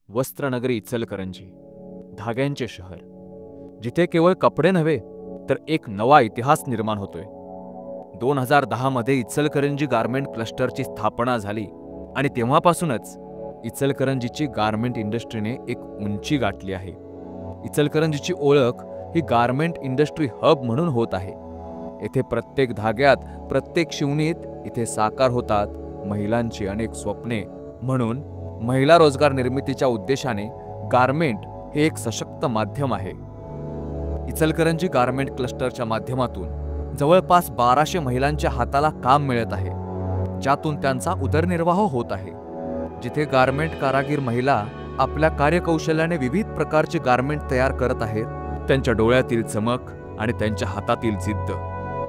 वस्त्रनगरी इचलकरंजी, धाग्यांचे शहर, जिथे केवळ कपडे नव्हे तर एक नवा इतिहास निर्माण होतोय। 2010 मध्ये इचलकरंजी गारमेंट क्लस्टरची स्थापना झाली आणि तेव्हापासूनच इचलकरंजीची गारमेंट इंडस्ट्रीने एक उंची गाठली आहे। इचलकरंजीची ओळख ही गारमेंट इंडस्ट्री हब म्हणून होत आहे। येथे प्रत्येक धाग्यात, प्रत्येक शिवणीत इथे साकार होतात महिलांची अनेक स्वप्ने। म्हणून महिला रोजगार निर्मितीच्या उद्देशाने गारमेंट हे एक सशक्त माध्यम आहे। इचलकरंजी गारमेंट क्लस्टरच्या माध्यमातून जवळपास 1200 महिलांच्या हाताला काम मिळत आहे, ज्यातून त्यांचा उदरनिर्वाह होत आहे। जिथे गारमेंट कारागीर महिला आपल्या कार्यकौशल्याने विविध प्रकारचे गारमेंट तयार करत आहेत, त्यांच्या डोळ्यातील चमक आणि त्यांच्या हातातील जिद्द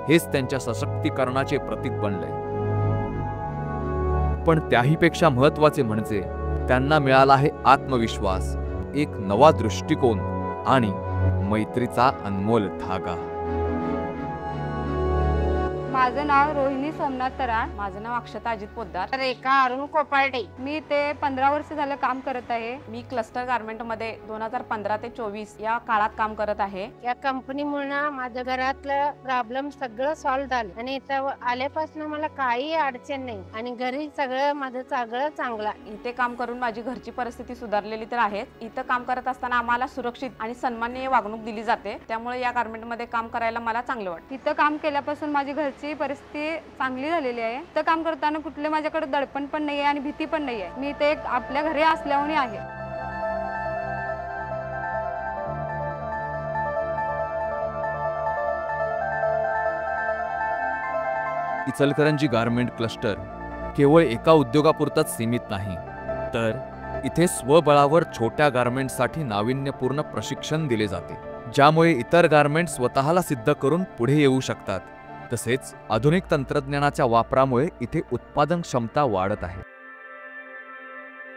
हेच त्यांच्या सशक्तीकरणाचे प्रतीक बनले। पण त्याहीपेक्षा महत्त्वाचे म्हणजे त्यांना मिळाला आहे आत्मविश्वास, एक नवा दृष्टिकोन आणि मैत्रीचा अनमोल धागा। माझं नाव रोहिणी सोमनाथ तराण। माझं नाव अक्षता अजित पोद्दार। रेखा अरुण कोपारडे। मी ते 15 वर्ष झालं काम करत आहे। मी क्लस्टर गारमेंट मध्ये 2015 ते 24 या काळात काम करत आहे। या कंपनीमुळे माझ्या घरातलं प्रॉब्लेम सगळं सॉल्व्ह झालं आणि इथं आल्यापासून मला काही अडचण नाही आणि घरी सगळं माझं सगळं चांगलं। इथे काम करून माझी घरची परिस्थिती सुधारलेली तर आहे। इथं काम करत असताना आम्हाला सुरक्षित आणि सन्माननीय वागणूक दिली जाते, त्यामुळे या गारमेंट मध्ये काम करायला मला चांगलं वाटतं। इथं काम केल्यापासून माझी घरची परिस्थिती चांगली झालेली आहे। इथं काम करताना कुठले माझ्याकडे दडपण पण नाही आहे आणि भीती पण नाही आहे। मी इथे एक आपल्या घरी असल्याने आहे। इचलकरंजी गारमेंट क्लस्टर केवळ एका उद्योगापुरताच सीमित नाही, तर इथे स्वबळावर छोट्या गारमेंटसाठी नाविन्यपूर्ण प्रशिक्षण दिले जाते, ज्यामुळे इतर गारमेंट स्वतःला सिद्ध करून पुढे येऊ शकतात। तसेच आधुनिक तंत्रज्ञानाच्या वापरामुळे इथे उत्पादन क्षमता वाढत आहे।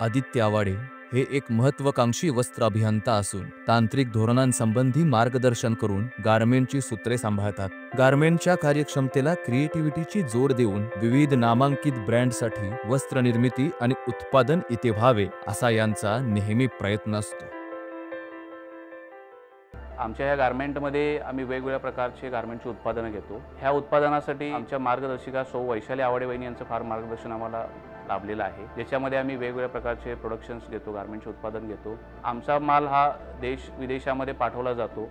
आदित्य आवाडे हे एक महत्त्वाकांक्षी वस्त्र अभियंता असून तांत्रिक धोरणांसंबंधी मार्गदर्शन करून गारमेंटची सूत्रे सांभाळतात। गारमेंटच्या कार्यक्षमतेला क्रिएटिव्हिटीची जोड देऊन विविध नामांकित ब्रँडसाठी वस्त्र निर्मिती आणि उत्पादन इथे व्हावे असा यांचा नेहमी प्रयत्न असतो। आमच्या या गारमेंटमध्ये आम्ही वेगवेगळ्या प्रकारचे गारमेंटची उत्पादनं घेतो। ह्या उत्पादनासाठी आमच्या मार्गदर्शिका सौ वैशाली आवाडे वहिनी यांचं फार मार्गदर्शन आम्हाला लाभलेलं आहे, ज्याच्यामध्ये आम्ही वेगवेगळ्या प्रकारचे प्रोडक्शन्स घेतो, गारमेंटचे उत्पादन घेतो। आमचा माल हा देश विदेशामध्ये पाठवला जातो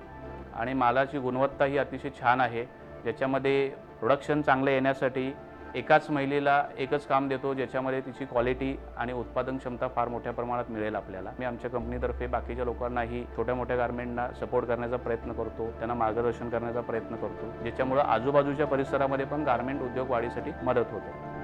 आणि मालाची गुणवत्ता ही अतिशय छान आहे, ज्याच्यामध्ये प्रोडक्शन चांगले येण्यासाठी एकाच महिलेला एकच काम देतो, ज्याच्यामध्ये तिची क्वालिटी आणि उत्पादन क्षमता फार मोठ्या प्रमाणात मिळेल आपल्याला। मी आमच्या कंपनीतर्फे बाकीच्या लोकांनाही छोट्या मोठ्या गारमेंटना सपोर्ट करण्याचा प्रयत्न करतो, त्यांना मार्गदर्शन करण्याचा प्रयत्न करतो, ज्याच्यामुळे आजूबाजूच्या परिसरामध्ये पण गारमेंट उद्योग वाढीसाठी मदत होते।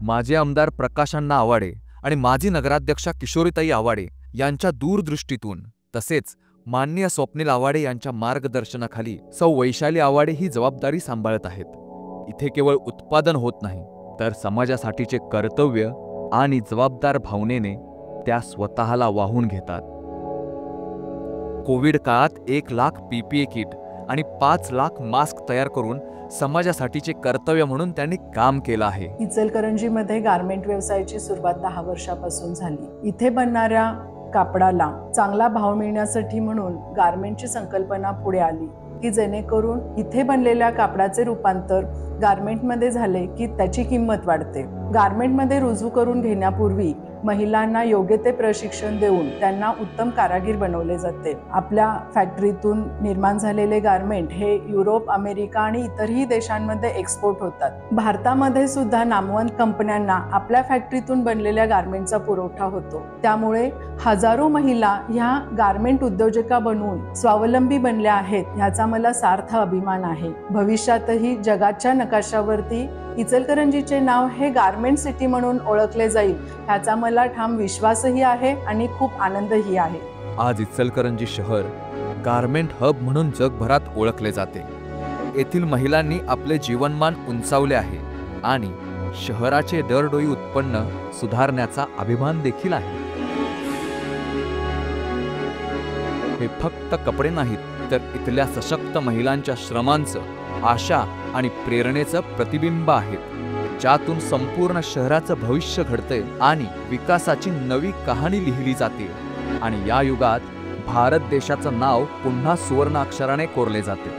माजी आमदार प्रकाशअण्णा आवाडे आणि माजी नगराध्यक्षा किशोरीताई आवाडे यांच्या दूरदृष्टीतून तसेच माननीय स्वप्नील आवाडे यांच्या मार्गदर्शनाखाली सौ वैशाली आवाडे ही जबाबदारी सांभाळत आहेत। इथे केवळ उत्पादन होत नाही, तर समाजासाठीचे कर्तव्य आणि जबाबदार भावनेने त्या स्वतःला वाहून घेतात। कोविड काळात 1 लाख PPE किट आणि 5 लाख मास्क तयार करून समाजासाठीचे कर्तव्य म्हणून त्यांनी काम केलं आहे। इचलकरंजीमध्ये गारमेंट व्यवसायाची सुरुवात 10 वर्षापासून झाली। इथे बनणाऱ्या कापडाला चांगला भाव मिळण्यासाठी म्हणून गारमेंटची संकल्पना पुढे आली की जेणेकरून इथे बनलेल्या कापडाचे रूपांतर गारमेंटमध्ये झाले की त्याची किंमत वाढते। गारमेंटमध्ये रुजू करून घेण्यापूर्वी महिलांना योग्य ते प्रशिक्षण देऊन त्यांना उत्तम कारागीर बनवले जाते। आपल्या फॅक्टरीतून निर्माण झालेले गारमेंट हे युरोप, अमेरिका आणि इतरही देशांमध्ये एक्सपोर्ट होतात। भारतामध्ये सुद्धा नामवंत कंपन्यांना आपल्या फॅक्टरीतून बनलेल्या गारमेंटचा पुरवठा होतो। त्यामुळे हजारो महिला ह्या गारमेंट उद्योजका बनवून स्वावलंबी बनल्या आहेत, ह्याचा मला सार्थ अभिमान आहे। भविष्यातही जगाच्या नकाशावरती इचलकरंजीचे नाव हे गारमेंट सिटी म्हणून ओळखले जाईल, ह्याचा मला ठाम विश्वासही आहे आणि खूप आनंदही आहे। आज इचलकरंजी शहर गारमेंट हब म्हणून जगभरात ओळखले जाते। येथील महिलांनी आपले जीवनमान उंचावले आहे आणि शहराचे दरडोई उत्पन्न सुधारण्याचा अभिमान देखील आहे। हे फक्त कपडे नाहीत, तर इथल्या सशक्त महिलांच्या श्रमांचं, आशा आणि प्रेरणेचं प्रतिबिंब आहेत। ज्यातून संपूर्ण शहराचं भविष्य घडते आणि विकासाची नवी कहाणी लिहिली जाते। आणि या युगात भारत देशाचं नाव पुन्हा सुवर्ण अक्षराने कोरले जाते।